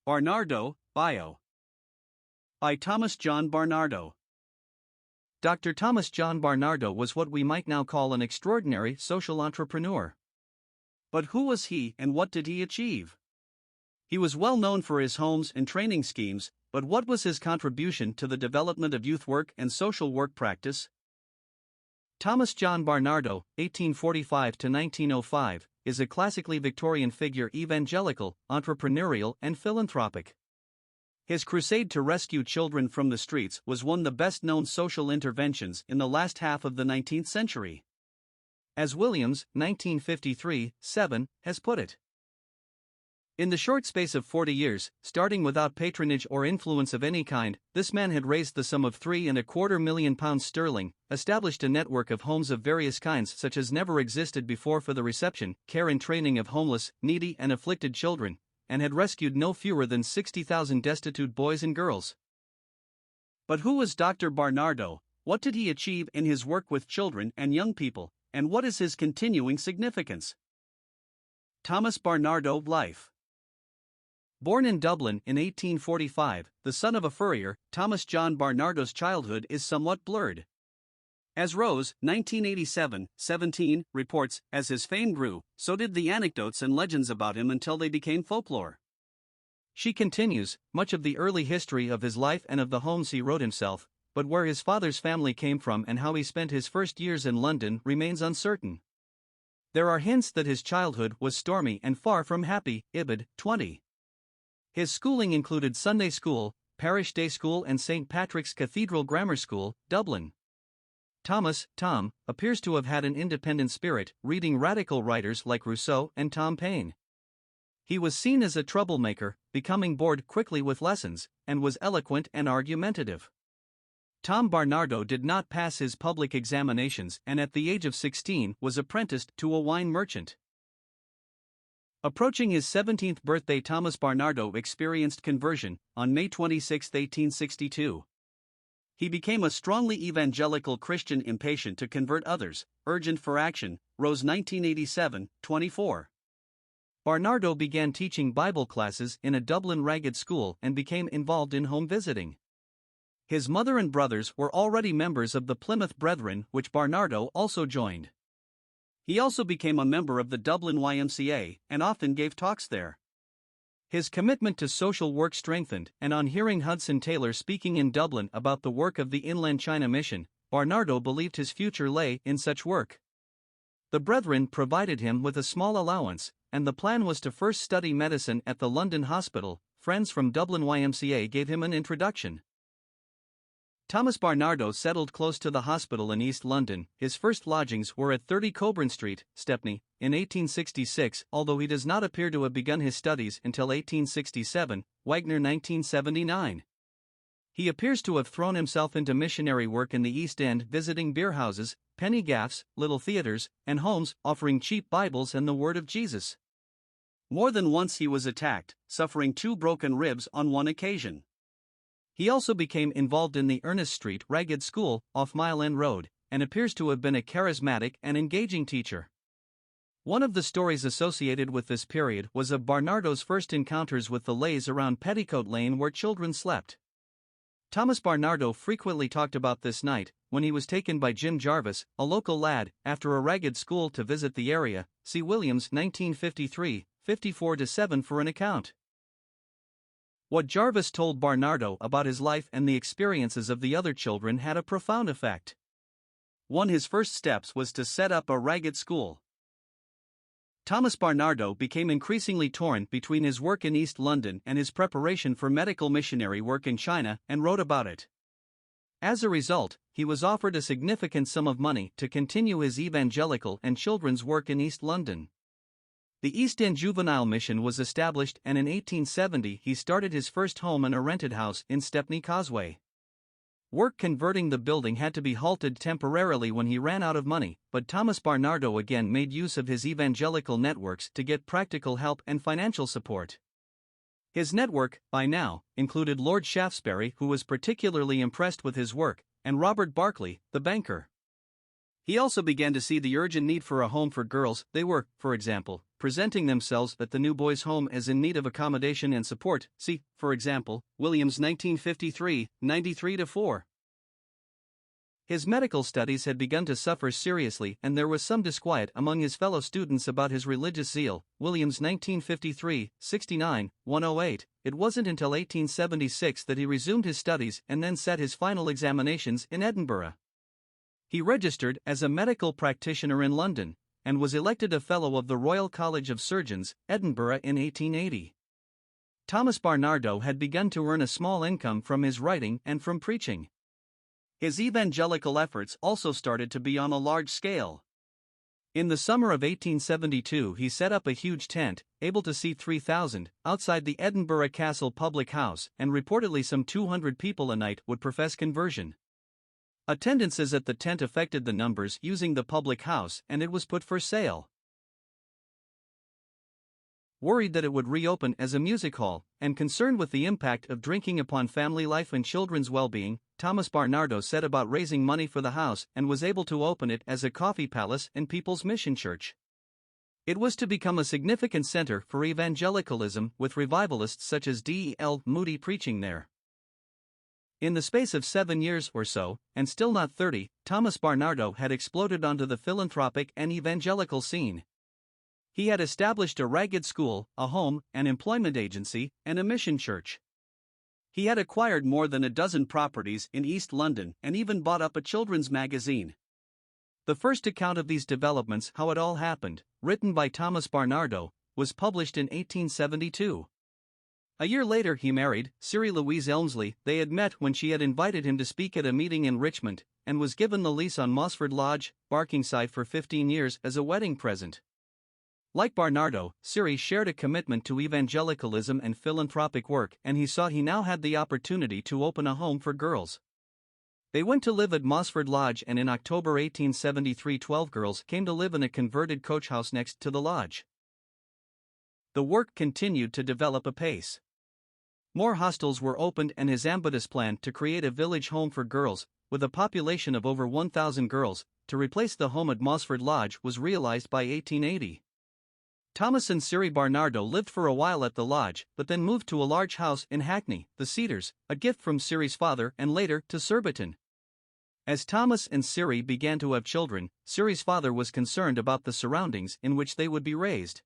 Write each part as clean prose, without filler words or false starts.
Barnardo, Bio. By Thomas John Barnardo. Dr. Thomas John Barnardo was what we might now call an extraordinary social entrepreneur. But who was he and what did he achieve? He was well known for his homes and training schemes, but what was his contribution to the development of youth work and social work practice? Thomas John Barnardo, 1845 to 1905, is a classically Victorian figure, evangelical, entrepreneurial, and philanthropic. His crusade to rescue children from the streets was one of the best-known social interventions in the last half of the 19th century. As Williams, 1953-7, has put it, in the short space of 40 years, starting without patronage or influence of any kind, this man had raised the sum of £3.25 million sterling, established a network of homes of various kinds such as never existed before for the reception, care and training of homeless, needy and afflicted children, and had rescued no fewer than 60,000 destitute boys and girls. But who was Dr. Barnardo? What did he achieve in his work with children and young people, and what is his continuing significance? Thomas Barnardo, life. Born in Dublin in 1845, the son of a furrier, Thomas John Barnardo's childhood is somewhat blurred. As Rose, 1987-17, reports, as his fame grew, so did the anecdotes and legends about him until they became folklore. She continues, much of the early history of his life and of the homes he wrote himself, but where his father's family came from and how he spent his first years in London remains uncertain. There are hints that his childhood was stormy and far from happy. Ibid. 20. His schooling included Sunday school, Parish Day School and St. Patrick's Cathedral Grammar School, Dublin. Thomas, Tom, appears to have had an independent spirit, reading radical writers like Rousseau and Tom Paine. He was seen as a troublemaker, becoming bored quickly with lessons, and was eloquent and argumentative. Tom Barnardo did not pass his public examinations and at the age of 16 was apprenticed to a wine merchant. Approaching his 17th birthday, Thomas Barnardo experienced conversion on May 26, 1862. He became a strongly evangelical Christian, impatient to convert others, urgent for action. Rose, 1987-24. Barnardo began teaching Bible classes in a Dublin ragged school and became involved in home visiting. His mother and brothers were already members of the Plymouth Brethren, which Barnardo also joined. He also became a member of the Dublin YMCA and often gave talks there. His commitment to social work strengthened, and on hearing Hudson Taylor speaking in Dublin about the work of the Inland China Mission, Barnardo believed his future lay in such work. The Brethren provided him with a small allowance, and the plan was to first study medicine at the London Hospital. Friends from Dublin YMCA gave him an introduction. Thomas Barnardo settled close to the hospital in East London. His first lodgings were at 30 Coburn Street, Stepney, in 1866, although he does not appear to have begun his studies until 1867, Wagner 1979. He appears to have thrown himself into missionary work in the East End, visiting beerhouses, penny gaffs, little theaters, and homes, offering cheap Bibles and the Word of Jesus. More than once he was attacked, suffering 2 broken ribs on one occasion. He also became involved in the Ernest Street Ragged School, off Mile End Road, and appears to have been a charismatic and engaging teacher. One of the stories associated with this period was of Barnardo's first encounters with the lays around Petticoat Lane where children slept. Thomas Barnardo frequently talked about this night, when he was taken by Jim Jarvis, a local lad, after a ragged school to visit the area. See Williams 1953, 54-7 for an account. What Jarvis told Barnardo about his life and the experiences of the other children had a profound effect. One of his first steps was to set up a ragged school. Thomas Barnardo became increasingly torn between his work in East London and his preparation for medical missionary work in China, and wrote about it. As a result, he was offered a significant sum of money to continue his evangelical and children's work in East London. The East End Juvenile Mission was established, and in 1870 he started his first home in a rented house in Stepney Causeway. Work converting the building had to be halted temporarily when he ran out of money, but Thomas Barnardo again made use of his evangelical networks to get practical help and financial support. His network, by now, included Lord Shaftesbury, who was particularly impressed with his work, and Robert Barclay, the banker. He also began to see the urgent need for a home for girls. They were, for example, presenting themselves at the new boys' home as in need of accommodation and support. See, for example, Williams 1953, 93-4. His medical studies had begun to suffer seriously, and there was some disquiet among his fellow students about his religious zeal. Williams 1953, 69, 108. It wasn't until 1876 that he resumed his studies and then sat his final examinations in Edinburgh. He registered as a medical practitioner in London, and was elected a Fellow of the Royal College of Surgeons, Edinburgh in 1880. Thomas Barnardo had begun to earn a small income from his writing and from preaching. His evangelical efforts also started to be on a large scale. In the summer of 1872 he set up a huge tent, able to seat 3,000, outside the Edinburgh Castle public house, and reportedly some 200 people a night would profess conversion. Attendances at the tent affected the numbers using the public house, and it was put for sale. Worried that it would reopen as a music hall, and concerned with the impact of drinking upon family life and children's well-being, Thomas Barnardo set about raising money for the house and was able to open it as a coffee palace and People's Mission Church. It was to become a significant center for evangelicalism, with revivalists such as D.L. Moody preaching there. In the space of 7 years or so, and still not 30, Thomas Barnardo had exploded onto the philanthropic and evangelical scene. He had established a ragged school, a home, an employment agency, and a mission church. He had acquired more than a dozen properties in East London and even bought up a children's magazine. The first account of these developments, how it all happened, written by Thomas Barnardo, was published in 1872. A year later he married Siri Louise Elmsley. They had met when she had invited him to speak at a meeting in Richmond, and was given the lease on Mosford Lodge, Barkingside for 15 years as a wedding present. Like Barnardo, Siri shared a commitment to evangelicalism and philanthropic work, and he saw he now had the opportunity to open a home for girls. They went to live at Mosford Lodge, and in October 1873 12 girls came to live in a converted coach house next to the lodge. The work continued to develop apace. More hostels were opened, and his ambitious plan to create a village home for girls, with a population of over 1,000 girls, to replace the home at Mosford Lodge was realized by 1880. Thomas and Siri Barnardo lived for a while at the lodge, but then moved to a large house in Hackney, the Cedars, a gift from Siri's father, and later to Surbiton. As Thomas and Siri began to have children, Siri's father was concerned about the surroundings in which they would be raised.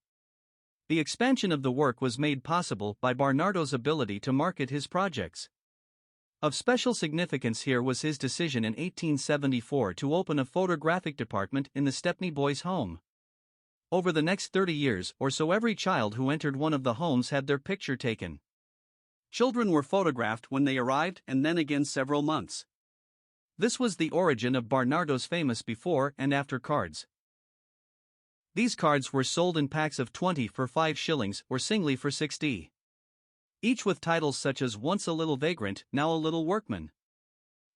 The expansion of the work was made possible by Barnardo's ability to market his projects. Of special significance here was his decision in 1874 to open a photographic department in the Stepney Boys' Home. Over the next 30 years or so, every child who entered one of the homes had their picture taken. Children were photographed when they arrived and then again several months. This was the origin of Barnardo's famous before and after cards. These cards were sold in packs of 20 for 5 shillings or singly for 60. Each with titles such as Once a Little Vagrant, Now a Little Workman.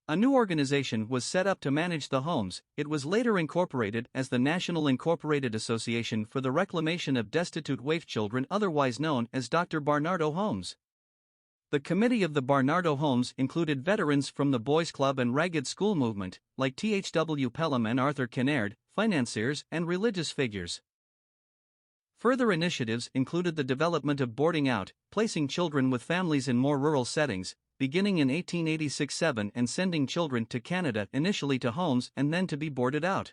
A new organization was set up to manage the homes. It was later incorporated as the National Incorporated Association for the Reclamation of Destitute Waif Children, otherwise known as Dr. Barnardo Homes. The committee of the Barnardo Homes included veterans from the Boys Club and Ragged School movement, like T.H.W. Pelham and Arthur Kinnaird, financiers and religious figures. Further initiatives included the development of boarding out, placing children with families in more rural settings, beginning in 1886-7, and sending children to Canada, initially to homes and then to be boarded out.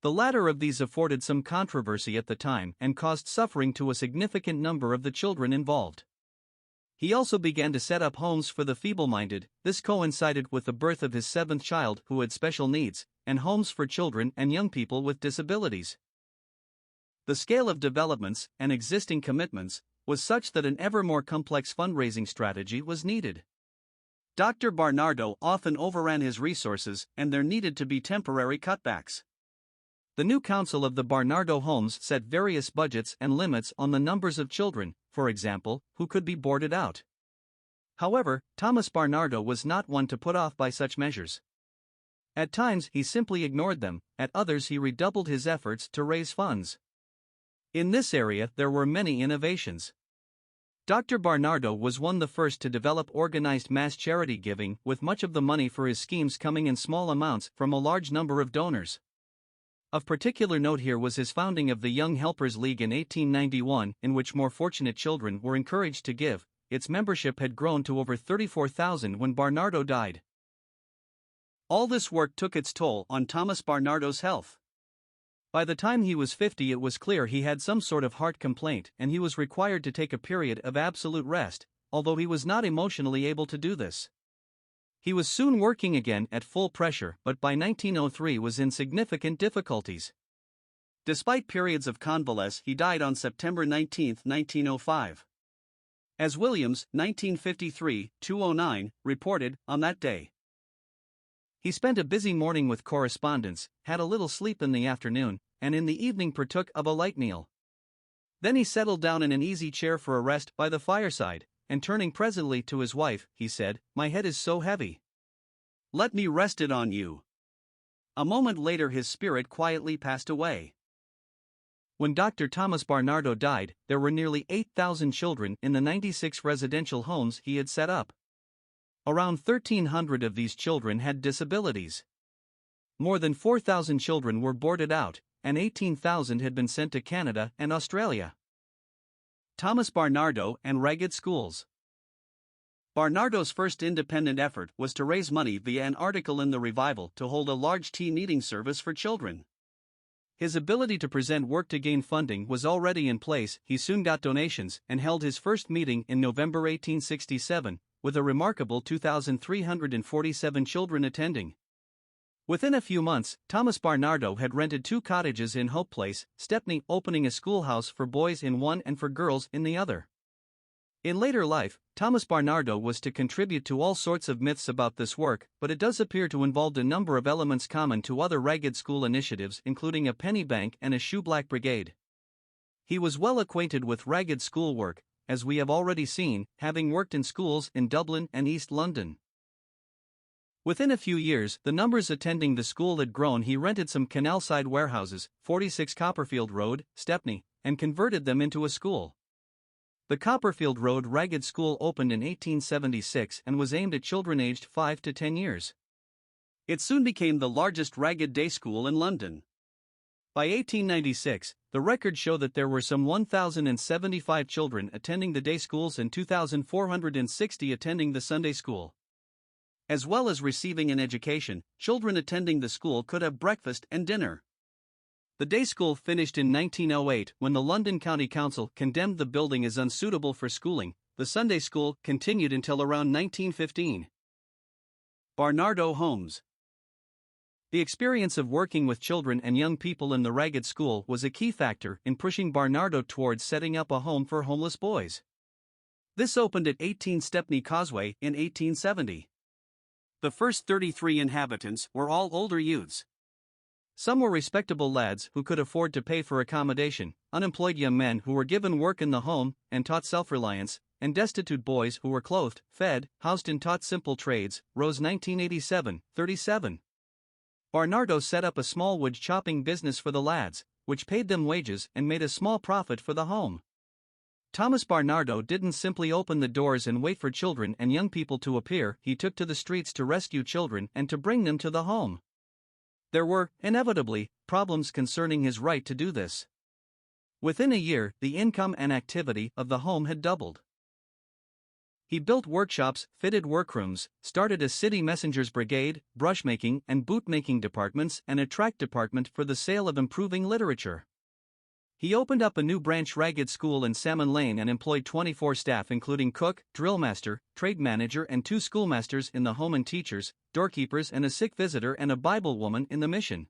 The latter of these afforded some controversy at the time and caused suffering to a significant number of the children involved. He also began to set up homes for the feeble-minded. This coincided with the birth of his 7th child who had special needs, and homes for children and young people with disabilities. The scale of developments and existing commitments was such that an ever more complex fundraising strategy was needed. Dr. Barnardo often overran his resources, and there needed to be temporary cutbacks. The new council of the Barnardo Homes set various budgets and limits on the numbers of children, for example, who could be boarded out. However, Thomas Barnardo was not one to put off by such measures. At times he simply ignored them, at others he redoubled his efforts to raise funds. In this area there were many innovations. Dr. Barnardo was one of the first to develop organized mass charity giving, with much of the money for his schemes coming in small amounts from a large number of donors. Of particular note here was his founding of the Young Helpers League in 1891, in which more fortunate children were encouraged to give. Its membership had grown to over 34,000 when Barnardo died. All this work took its toll on Thomas Barnardo's health. By the time he was 50, it was clear he had some sort of heart complaint, and he was required to take a period of absolute rest, although he was not emotionally able to do this. He was soon working again at full pressure, but by 1903 was in significant difficulties. Despite periods of convalescence, he died on September 19, 1905. As Williams, 1953-209, reported, on that day. He spent a busy morning with correspondence, had a little sleep in the afternoon, and in the evening partook of a light meal. Then he settled down in an easy chair for a rest by the fireside, and turning presently to his wife, he said, "My head is so heavy. Let me rest it on you." A moment later his spirit quietly passed away. When Dr. Thomas Barnardo died, there were nearly 8,000 children in the 96 residential homes he had set up. Around 1,300 of these children had disabilities. More than 4,000 children were boarded out, and 18,000 had been sent to Canada and Australia. Thomas Barnardo and ragged schools. Barnardo's first independent effort was to raise money via an article in the Revival to hold a large tea kneading service for children. His ability to present work to gain funding was already in place. He soon got donations and held his first meeting in November 1867, with a remarkable 2,347 children attending. Within a few months, Thomas Barnardo had rented 2 cottages in Hope Place, Stepney, opening a schoolhouse for boys in one and for girls in the other. In later life, Thomas Barnardo was to contribute to all sorts of myths about this work, but it does appear to involve a number of elements common to other ragged school initiatives, including a penny bank and a shoeblack brigade. He was well acquainted with ragged school work, as we have already seen, having worked in schools in Dublin and East London. Within a few years, the numbers attending the school had grown. He rented some canal-side warehouses, 46 Copperfield Road, Stepney, and converted them into a school. The Copperfield Road Ragged School opened in 1876 and was aimed at children aged 5 to 10 years. It soon became the largest ragged day school in London. By 1896, the records show that there were some 1,075 children attending the day schools and 2,460 attending the Sunday school. As well as receiving an education, children attending the school could have breakfast and dinner. The day school finished in 1908 when the London County Council condemned the building as unsuitable for schooling. The Sunday school continued until around 1915. Barnardo Homes. The experience of working with children and young people in the ragged school was a key factor in pushing Barnardo towards setting up a home for homeless boys. This opened at 18 Stepney Causeway in 1870. The first 33 inhabitants were all older youths. Some were respectable lads who could afford to pay for accommodation, unemployed young men who were given work in the home and taught self-reliance, and destitute boys who were clothed, fed, housed and taught simple trades. Rose 1987, 37. Barnardo set up a small wood chopping business for the lads, which paid them wages and made a small profit for the home. Thomas Barnardo didn't simply open the doors and wait for children and young people to appear. He took to the streets to rescue children and to bring them to the home. There were, inevitably, problems concerning his right to do this. Within a year, the income and activity of the home had doubled. He built workshops, fitted workrooms, started a city messengers brigade, brushmaking and bootmaking departments, and a tract department for the sale of improving literature. He opened up a new branch ragged school in Salmon Lane and employed 24 staff including cook, drillmaster, trade manager and 2 schoolmasters in the home and teachers, doorkeepers and a sick visitor and a Bible woman in the mission.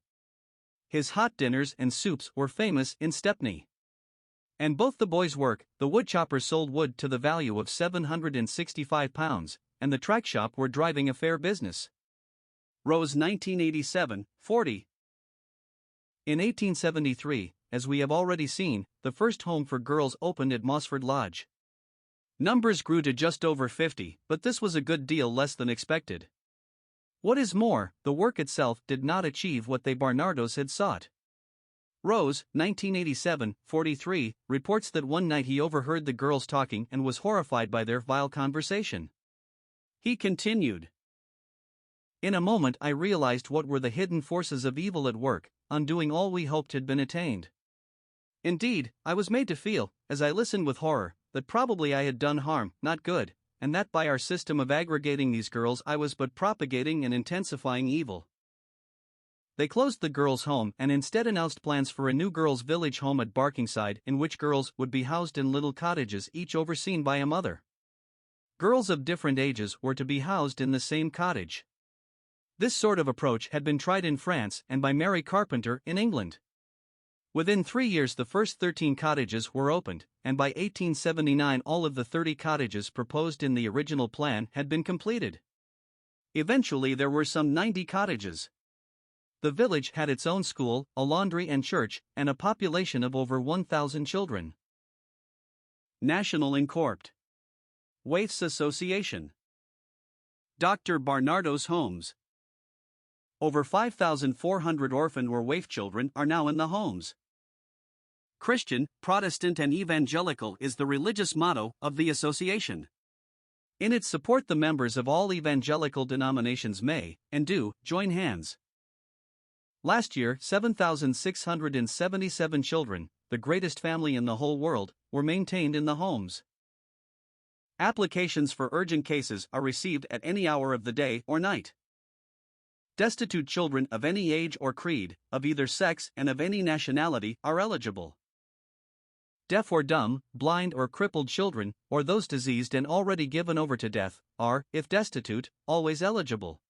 His hot dinners and soups were famous in Stepney. And both the boys' work, the woodchoppers sold wood to the value of £765, and the tract shop were driving a fair business. Rose 1987, 40. In 1873, as we have already seen, the first home for girls opened at Mossford Lodge. Numbers grew to just over 50, but this was a good deal less than expected. What is more, the work itself did not achieve what the Barnardos had sought. Rose, 1987, 43, reports that one night he overheard the girls talking and was horrified by their vile conversation. He continued, "In a moment I realized what were the hidden forces of evil at work. undoing all we hoped had been attained. Indeed, I was made to feel, as I listened with horror, that probably I had done harm, not good, and that by our system of aggregating these girls I was but propagating and intensifying evil. They closed the girls' home and instead announced plans for a new girls' village home at Barkingside in which girls would be housed in little cottages each overseen by a mother. Girls of different ages were to be housed in the same cottage. This sort of approach had been tried in France and by Mary Carpenter in England. Within 3 years the first 13 cottages were opened, and by 1879 all of the 30 cottages proposed in the original plan had been completed. Eventually there were some 90 cottages. The village had its own school, a laundry and church, and a population of over 1,000 children. National Incorporated. Waifs Association. Dr. Barnardo's Homes. Over 5,400 orphan or waif children are now in the homes. Christian, Protestant and Evangelical is the religious motto of the association. In its support the members of all evangelical denominations may, and do, join hands. Last year 7,677 children, the greatest family in the whole world, were maintained in the homes. Applications for urgent cases are received at any hour of the day or night. Destitute children of any age or creed, of either sex and of any nationality, are eligible. Deaf or dumb, blind or crippled children, or those diseased and already given over to death, are, if destitute, always eligible.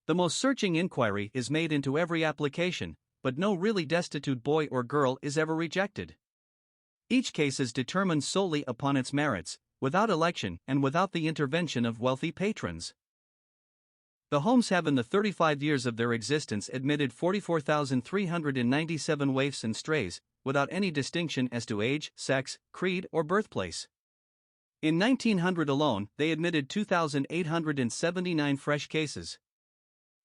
The most searching inquiry is made into every application, but no really destitute boy or girl is ever rejected. Each case is determined solely upon its merits, without election and without the intervention of wealthy patrons. The homes have in the 35 years of their existence admitted 44,397 waifs and strays, without any distinction as to age, sex, creed, or birthplace. In 1900 alone, they admitted 2,879 fresh cases.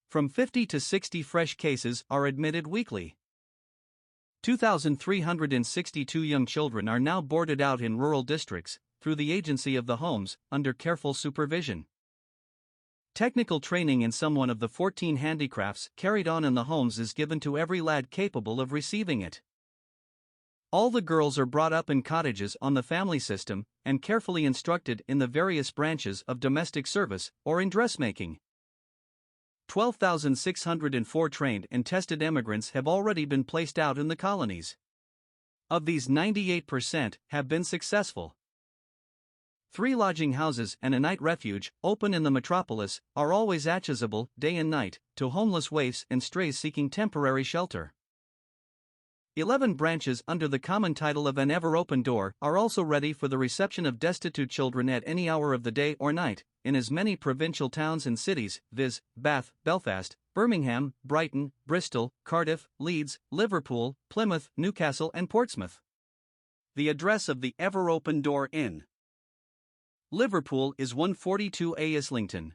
From 50 to 60 fresh cases are admitted weekly. 2,362 young children are now boarded out in rural districts, through the agency of the homes, under careful supervision. Technical training in some one of the 14 handicrafts carried on in the homes is given to every lad capable of receiving it. All the girls are brought up in cottages on the family system, and carefully instructed in the various branches of domestic service or in dressmaking. 12,604 trained and tested emigrants have already been placed out in the colonies. Of these 98% have been successful. 3 lodging houses and a night refuge, open in the metropolis, are always accessible, day and night, to homeless waifs and strays seeking temporary shelter. 11 branches under the common title of An Ever Open Door are also ready for the reception of destitute children at any hour of the day or night, in as many provincial towns and cities, viz., Bath, Belfast, Birmingham, Brighton, Bristol, Cardiff, Leeds, Liverpool, Plymouth, Newcastle and Portsmouth. The address of the Ever Open Door Inn. Liverpool is 142A Islington.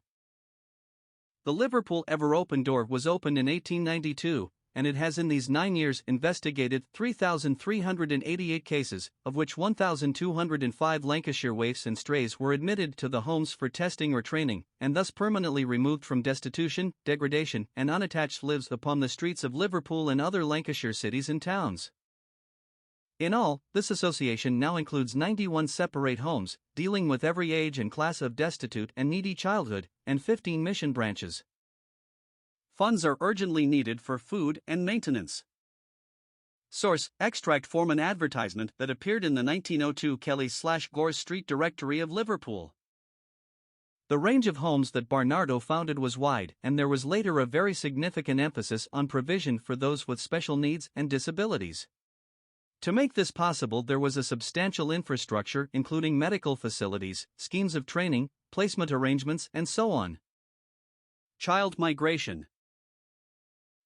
The Liverpool Ever Open Door was opened in 1892, and it has in these 9 years investigated 3,388 cases, of which 1,205 Lancashire waifs and strays were admitted to the homes for testing or training, and thus permanently removed from destitution, degradation, and unattached lives upon the streets of Liverpool and other Lancashire cities and towns. In all, this association now includes 91 separate homes, dealing with every age and class of destitute and needy childhood, and 15 mission branches. Funds are urgently needed for food and maintenance. Source: extract from an advertisement that appeared in the 1902 Kelly/Gores Street Directory of Liverpool. The range of homes that Barnardo founded was wide, and there was later a very significant emphasis on provision for those with special needs and disabilities. To make this possible, there was a substantial infrastructure including medical facilities, schemes of training, placement arrangements, and so on. Child migration.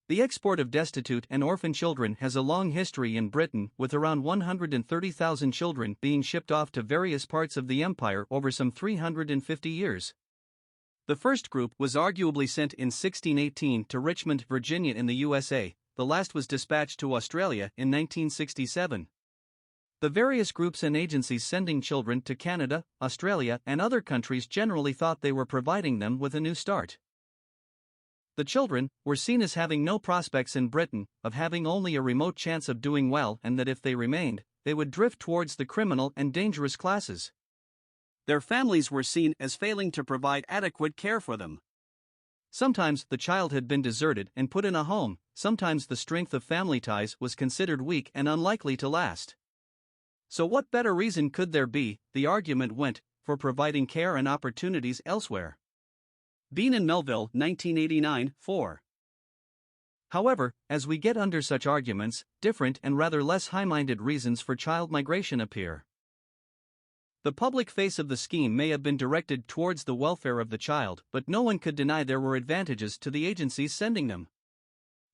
The export of destitute and orphan children has a long history in Britain, with around 130,000 children being shipped off to various parts of the empire over some 350 years. The first group was arguably sent in 1618 to Richmond, Virginia in the USA, the last was dispatched to Australia in 1967. The various groups and agencies sending children to Canada, Australia, and other countries generally thought they were providing them with a new start. The children were seen as having no prospects in Britain, of having only a remote chance of doing well, and that if they remained, they would drift towards the criminal and dangerous classes. Their families were seen as failing to provide adequate care for them. Sometimes the child had been deserted and put in a home, sometimes the strength of family ties was considered weak and unlikely to last. So what better reason could there be, the argument went, for providing care and opportunities elsewhere? Bean and Melville, 1989, 4. However, as we get under such arguments, different and rather less high-minded reasons for child migration appear. The public face of the scheme may have been directed towards the welfare of the child, but no one could deny there were advantages to the agencies sending them.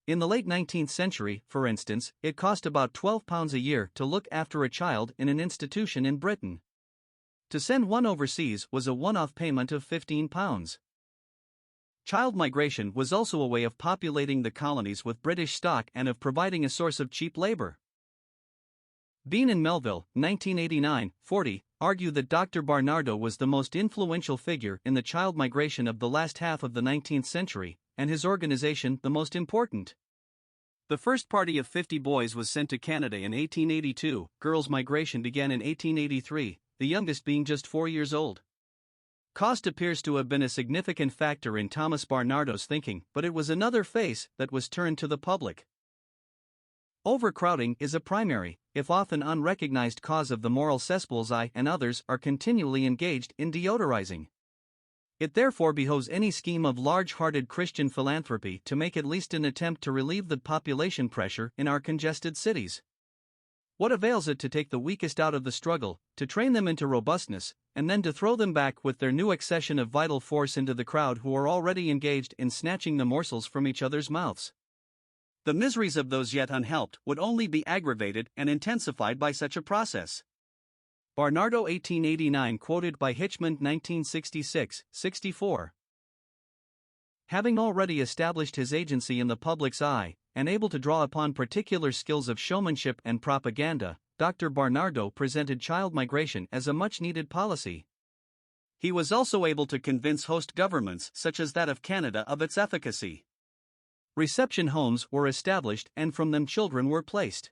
In the late 19th century, for instance, it cost about £12 a year to look after a child in an institution in Britain. To send one overseas was a one-off payment of £15. Child migration was also a way of populating the colonies with British stock and of providing a source of cheap labor. Bean and Melville, 1989-40, argue that Dr. Barnardo was the most influential figure in the child migration of the last half of the 19th century, and his organization the most important. The first party of 50 boys was sent to Canada in 1882, girls' migration began in 1883, the youngest being just 4 years old. Cost appears to have been a significant factor in Thomas Barnardo's thinking, but it was another face that was turned to the public. Overcrowding is a primary, if often unrecognized cause of the moral cesspools I and others are continually engaged in deodorizing. It therefore behoves any scheme of large-hearted Christian philanthropy to make at least an attempt to relieve the population pressure in our congested cities. What avails it to take the weakest out of the struggle, to train them into robustness, and then to throw them back with their new accession of vital force into the crowd who are already engaged in snatching the morsels from each other's mouths? The miseries of those yet unhelped would only be aggravated and intensified by such a process. Barnardo 1889 quoted by Hitchman 1966-64. Having already established his agency in the public's eye, and able to draw upon particular skills of showmanship and propaganda, Dr. Barnardo presented child migration as a much-needed policy. He was also able to convince host governments such as that of Canada of its efficacy. Reception homes were established and from them children were placed.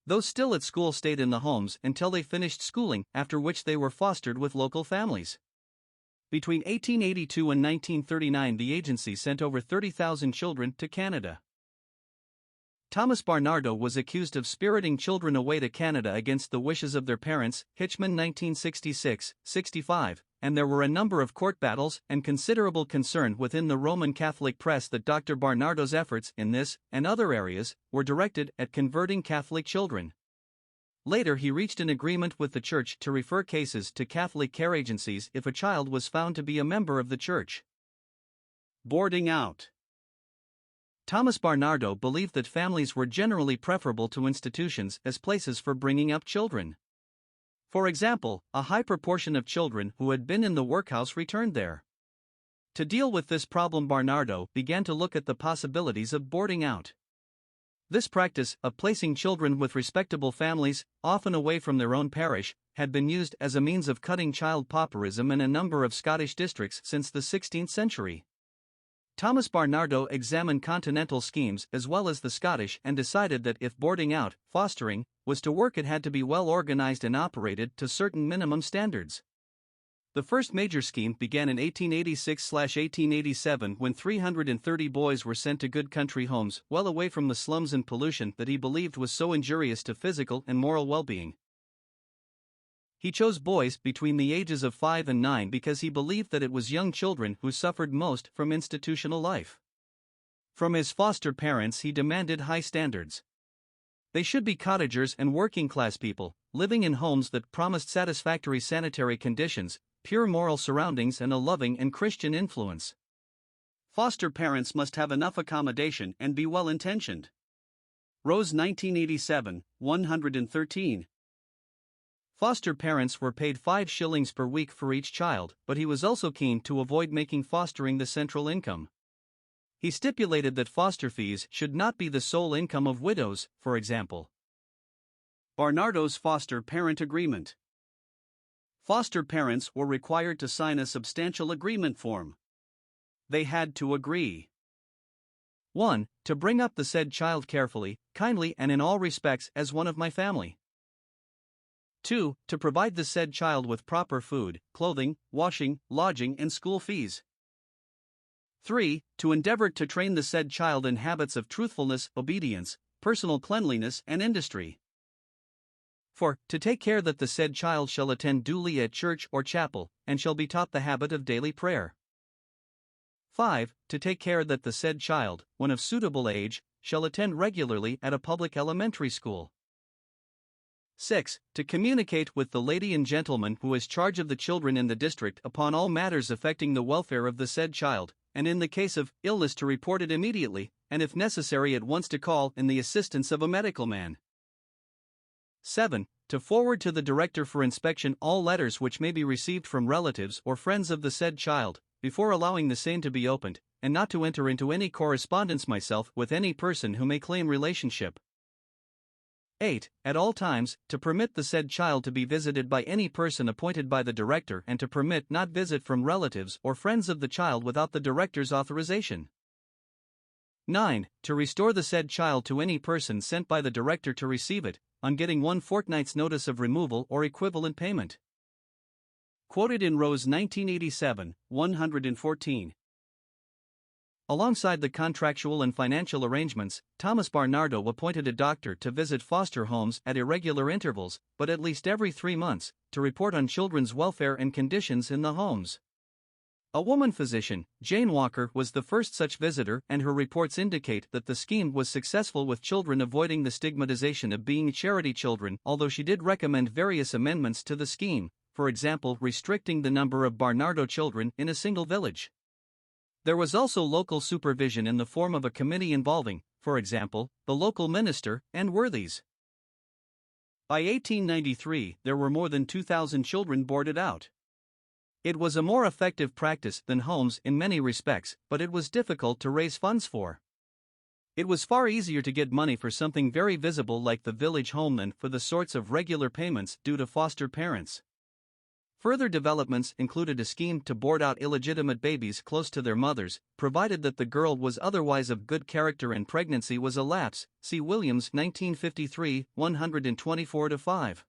Those still at school stayed in the homes until they finished schooling, after which they were fostered with local families. Between 1882 and 1939 the agency sent over 30,000 children to Canada. Thomas Barnardo was accused of spiriting children away to Canada against the wishes of their parents, Hitchman 1966-65, and there were a number of court battles and considerable concern within the Roman Catholic press that Dr. Barnardo's efforts in this and other areas were directed at converting Catholic children. Later he reached an agreement with the Church to refer cases to Catholic care agencies if a child was found to be a member of the Church. Boarding out. Thomas Barnardo believed that families were generally preferable to institutions as places for bringing up children. For example, a high proportion of children who had been in the workhouse returned there. To deal with this problem, Barnardo began to look at the possibilities of boarding out. This practice of placing children with respectable families, often away from their own parish, had been used as a means of cutting child pauperism in a number of Scottish districts since the 16th century. Thomas Barnardo examined continental schemes as well as the Scottish and decided that if boarding out, fostering, was to work it had to be well organized and operated to certain minimum standards. The first major scheme began in 1886-1887 when 330 boys were sent to good country homes well away from the slums and pollution that he believed was so injurious to physical and moral well-being. He chose boys between the ages of 5 and 9 because he believed that it was young children who suffered most from institutional life. From his foster parents he demanded high standards. They should be cottagers and working-class people, living in homes that promised satisfactory sanitary conditions, pure moral surroundings and a loving and Christian influence. Foster parents must have enough accommodation and be well-intentioned. Rose 1987, 113. Foster parents were paid 5 shillings per week for each child, but he was also keen to avoid making fostering the central income. He stipulated that foster fees should not be the sole income of widows, for example. Barnardo's foster parent agreement. Foster parents were required to sign a substantial agreement form. They had to agree 1. To bring up the said child carefully, kindly, and in all respects as one of my family. 2. To provide the said child with proper food, clothing, washing, lodging, and school fees. 3. To endeavor to train the said child in habits of truthfulness, obedience, personal cleanliness, and industry. 4. To take care that the said child shall attend duly at church or chapel, and shall be taught the habit of daily prayer. 5. To take care that the said child, when of suitable age, shall attend regularly at a public elementary school. 6. To communicate with the lady and gentleman who has charge of the children in the district upon all matters affecting the welfare of the said child, and in the case of illness to report it immediately, and if necessary at once to call in the assistance of a medical man. 7. To forward to the director for inspection all letters which may be received from relatives or friends of the said child, before allowing the same to be opened, and not to enter into any correspondence myself with any person who may claim relationship. 8. At all times, to permit the said child to be visited by any person appointed by the director and to permit not visit from relatives or friends of the child without the director's authorization. 9. To restore the said child to any person sent by the director to receive it, on getting 1 fortnight's notice of removal or equivalent payment. Quoted in Rose 1987, 114. Alongside the contractual and financial arrangements, Thomas Barnardo appointed a doctor to visit foster homes at irregular intervals, but at least every 3 months, to report on children's welfare and conditions in the homes. A woman physician, Jane Walker, was the first such visitor, and her reports indicate that the scheme was successful with children avoiding the stigmatization of being charity children, although she did recommend various amendments to the scheme, for example restricting the number of Barnardo children in a single village. There was also local supervision in the form of a committee involving, for example, the local minister and worthies. By 1893, there were more than 2,000 children boarded out. It was a more effective practice than homes in many respects, but it was difficult to raise funds for. It was far easier to get money for something very visible like the village home than for the sorts of regular payments due to foster parents. Further developments included a scheme to board out illegitimate babies close to their mothers, provided that the girl was otherwise of good character and pregnancy was a lapse. See Williams 1953, 124-5.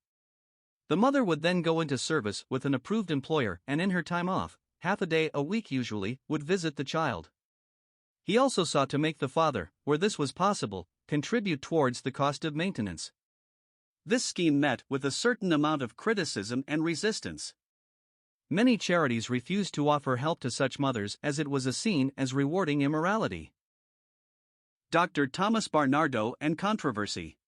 The mother would then go into service with an approved employer and in her time off, half a day a week usually, would visit the child. He also sought to make the father, where this was possible, contribute towards the cost of maintenance. This scheme met with a certain amount of criticism and resistance. Many charities refused to offer help to such mothers as it was seen as rewarding immorality. Dr. Thomas Barnardo and controversy.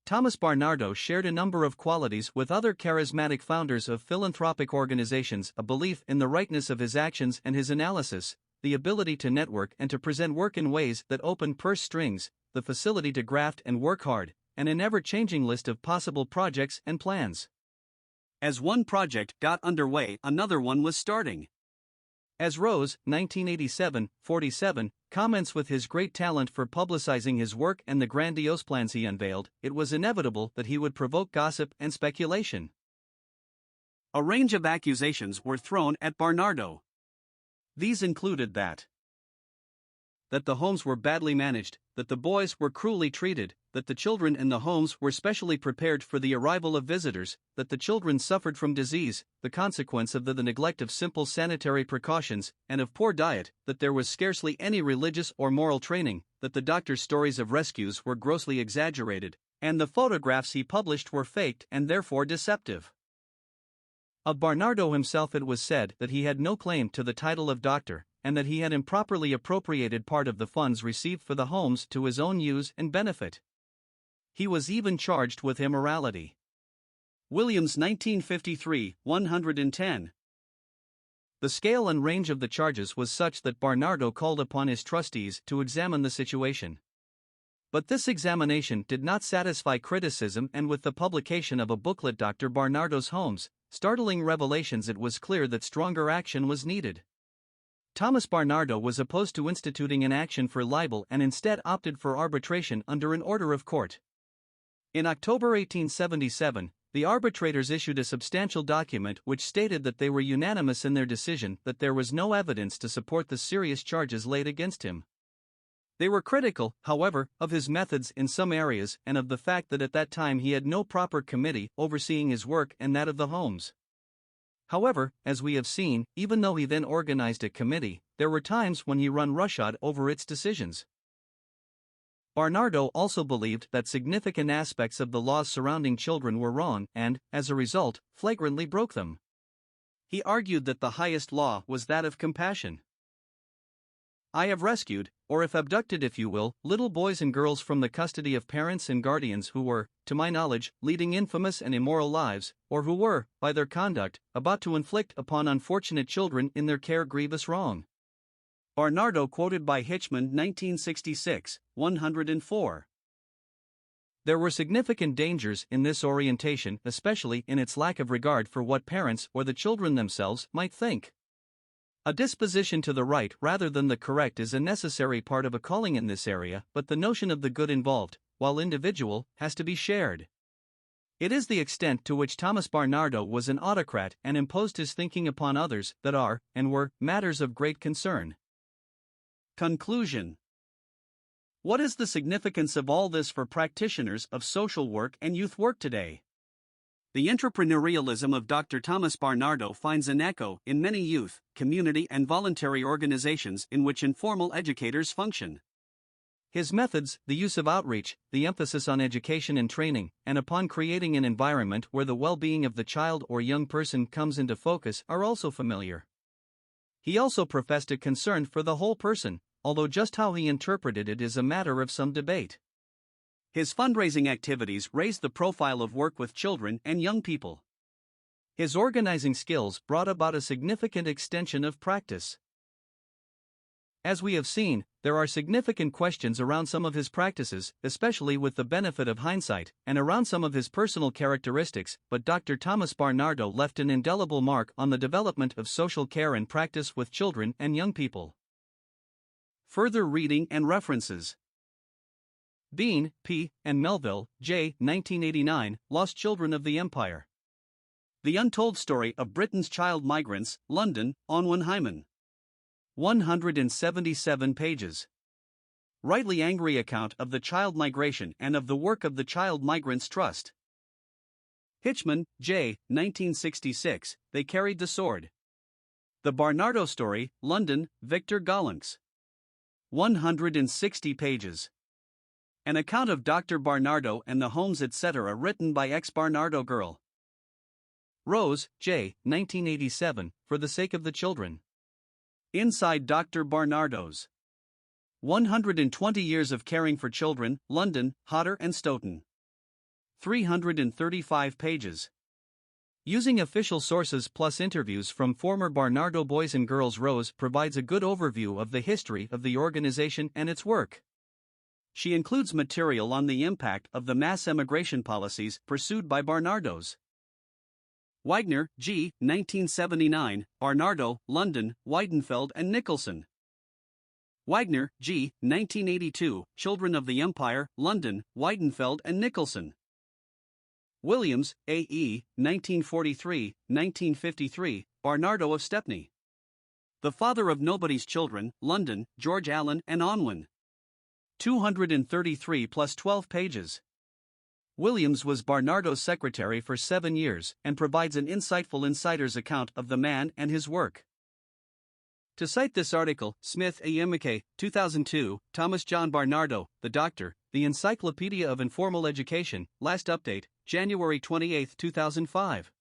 Thomas Barnardo shared a number of qualities with other charismatic founders of philanthropic organizations: a belief in the rightness of his actions and his analysis, the ability to network and to present work in ways that open purse strings, the facility to graft and work hard, and an ever-changing list of possible projects and plans. As one project got underway, another one was starting. As Rose, 1987-47, comments, with his great talent for publicizing his work and the grandiose plans he unveiled, it was inevitable that he would provoke gossip and speculation. A range of accusations were thrown at Barnardo. These included that the homes were badly managed, that the boys were cruelly treated, that the children in the homes were specially prepared for the arrival of visitors, that the children suffered from disease, the consequence of the neglect of simple sanitary precautions, and of poor diet, that there was scarcely any religious or moral training, that the doctor's stories of rescues were grossly exaggerated, and the photographs he published were faked and therefore deceptive. Of Barnardo himself it was said that he had no claim to the title of doctor, and that he had improperly appropriated part of the funds received for the homes to his own use and benefit. He was even charged with immorality. Williams 1953, 110. The scale and range of the charges was such that Barnardo called upon his trustees to examine the situation. But this examination did not satisfy criticism, and with the publication of a booklet, Dr. Barnardo's Homes, Startling Revelations, it was clear that stronger action was needed. Thomas Barnardo was opposed to instituting an action for libel and instead opted for arbitration under an order of court. In October 1877, the arbitrators issued a substantial document which stated that they were unanimous in their decision that there was no evidence to support the serious charges laid against him. They were critical, however, of his methods in some areas and of the fact that at that time he had no proper committee overseeing his work and that of the homes. However, as we have seen, even though he then organized a committee, there were times when he ran roughshod over its decisions. Barnardo also believed that significant aspects of the laws surrounding children were wrong and, as a result, flagrantly broke them. He argued that the highest law was that of compassion. I have rescued, or if abducted if you will, little boys and girls from the custody of parents and guardians who were, to my knowledge, leading infamous and immoral lives, or who were, by their conduct, about to inflict upon unfortunate children in their care grievous wrong. Barnardo quoted by Hitchman 1966, 104. There were significant dangers in this orientation, especially in its lack of regard for what parents or the children themselves might think. A disposition to the right rather than the correct is a necessary part of a calling in this area, but the notion of the good involved, while individual, has to be shared. It is the extent to which Thomas Barnardo was an autocrat and imposed his thinking upon others that are, and were, matters of great concern. Conclusion. What is the significance of all this for practitioners of social work and youth work today? The entrepreneurialism of Dr. Thomas Barnardo finds an echo in many youth, community and voluntary organizations in which informal educators function. His methods, the use of outreach, the emphasis on education and training, and upon creating an environment where the well-being of the child or young person comes into focus are also familiar. He also professed a concern for the whole person, although just how he interpreted it is a matter of some debate. His fundraising activities raised the profile of work with children and young people. His organizing skills brought about a significant extension of practice. As we have seen, there are significant questions around some of his practices, especially with the benefit of hindsight, and around some of his personal characteristics, but Dr. Thomas Barnardo left an indelible mark on the development of social care and practice with children and young people. Further reading and references. Bean, P., and Melville, J. 1989, Lost Children of the Empire. The Untold Story of Britain's Child Migrants, London, Onwin Hyman. 177 pages. Rightly angry account of the child migration and of the work of the Child Migrants Trust. Hitchman, J. 1966, They Carried the Sword. The Barnardo Story, London, Victor Gollancz. 160 pages. An account of Dr. Barnardo and the homes etc. written by ex-Barnardo girl. Rose, J. 1987, For the Sake of the Children. Inside Dr. Barnardo's 120 Years of Caring for Children, London, Hodder and Stoughton. 335 pages. Using official sources plus interviews from former Barnardo boys and girls, Rose provides a good overview of the history of the organization and its work. She includes material on the impact of the mass emigration policies pursued by Barnardo's. Wagner, G. 1979, Barnardo, London, Weidenfeld and Nicholson. Wagner, G. 1982, Children of the Empire, London, Weidenfeld and Nicholson. Williams, A. E., 1943-1953, Barnardo of Stepney. The Father of Nobody's Children, London, George Allen and Onwin. 233 plus 12 pages. Williams was Barnardo's secretary for 7 years and provides an insightful insider's account of the man and his work. To cite this article, Smith A. Imike, 2002, Thomas John Barnardo, The Doctor, The Encyclopedia of Informal Education, last update, January 28, 2005.